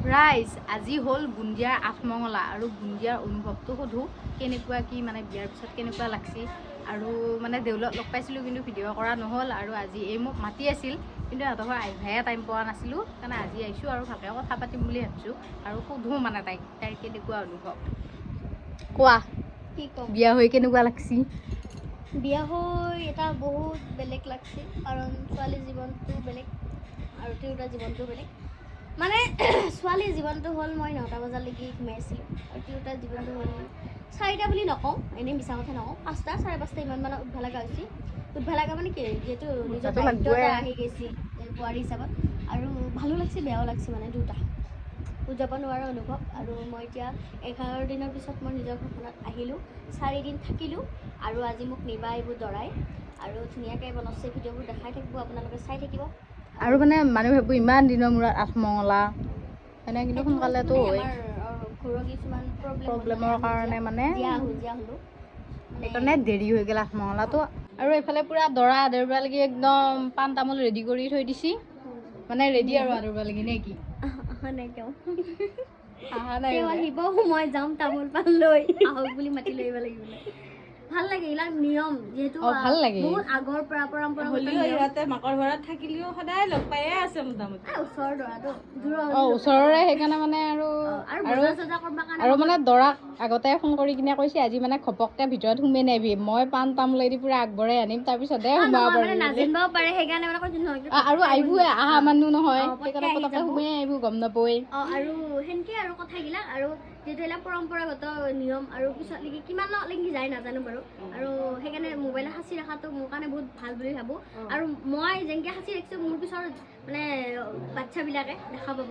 ৰাইজ আজি হ'ল বুন্দিয়াৰ আঠমঙলা আৰু বুন্দিয়াৰ অনুভৱটো সোধোঁ কেনেকুৱা কি মানে বিয়াৰ পিছত কেনেকুৱা লাগছি আৰু মানে দেউলত লগ পাইছিলোঁ কিন্তু ভিডিঅ' কৰা নহ'ল আৰু আজি এই মোক মাতি আছিল কিন্তু সিহঁতৰ ঘৰ আহিবহে টাইম পোৱা নাছিলোঁ সেইকাৰণে আজি আহিছোঁ আৰু ভালকৈ কথা পাতিম বুলি ভাবিছোঁ আৰু সোধোঁ মানে তাইৰ কেনেকুৱা অনুভৱ কোৱা কি ক'ম বিয়া হৈ কেনেকুৱা লাগছি বিয়া হৈ এটা বহুত বেলেগ লাগছে কাৰণ ছোৱালীৰ জীৱনটো বেলেগ আৰু তিৰোতাৰ জীৱনটো বেলেগ মানে ছোৱালীৰ জীৱনটো হ'ল মই 9টা বজালৈকে ঘুমাই আছিলোঁ আৰু তিৰোতাৰ জীৱনটো হ'ল 4টা বুলি নকওঁ এনেই মিছা কথা নকওঁ 5টা 5:30 ইমান মানত উঠবা লগা হৈছি উঠবা লগা মানে কি যিহেতু নিজৰ দায়িত্ব এটা আহি গৈছি বোৱাৰী হিচাপত আৰু ভালো লাগছে বেয়াও লাগছে মানে দুটা বুজাব নোৱাৰা অনুভৱ আৰু মই এতিয়া 11 দিনৰ পিছত মই নিজৰ ঘৰখনত আহিলোঁ 4 দিন থাকিলোঁ আৰু আজি মোক নিবা এইবোৰ দৰাই আৰু ধুনীয়াকৈ বনছে ভিডিঅ'বোৰ দেখাই থাকিব আপোনালোকে চাই থাকিব আৰু মানে মানুহ ভাবো ইমান দিনৰ মূৰত আঠমঙলা এনে কিন্তু সোনকালেতো হয় ঘৰৰ কিছুমান প্ৰব্লেমৰ কাৰণে মানে সেইকাৰণে দেৰি হৈ গ'ল আঠমঙলাটো আৰু এইফালে পুৰা দৰা আদৰবালৈকে একদম পাণ তামোল ৰেডি কৰি থৈ দিছি মানে ৰেডি আৰু আদৰবালৈকে নে কি আহিব মই যাম তামোল পাণ লৈ আহক বুলি মাতি লৈ আহিব লাগিব ভাল লাগে এইবিলাক নিয়ম যিহেতু ভাল লাগে বহুত আগৰ পৰা পৰম্পৰা সিহঁতে মাকৰ ঘৰত থাকিলেও সদায় লগ পায়ে আছে মোটামুটি ওচৰৰ দৰাটো ওচৰৰে সেইকাৰণে মানে আৰু মানে দৰাক আগতে ফোন কৰি কিনে কৈছে আজি মানে ঘপককে ভিতৰত সোমাই নাহিবি মই পাণ তামোল দি পুৰা আগবঢ়াই আনিম তাৰপিছতহে সোমাব পাৰিবি আৰু আহিবই আহা মানুহ নহয় সেইকাৰণে পতককে সোমাই আহিব গম নাপায় আৰু সেনেকে আৰু কথাবিলাক আৰু যিহেতু এইবিলাক পৰম্পৰাগত নিয়ম আৰু পিছতলৈকে কিমানলৈকে যায় নাজানো বাৰু আৰু সেইকাৰণে মোবাইলত সাঁচি ৰখাটো মোৰ কাৰণে বহুত ভাল বুলি ভাবোঁ আৰু মই যেনেকৈ সাঁচি ৰাখিছোঁ মোৰ পিছৰ মানে বাচ্ছাবিলাকে দেখা পাব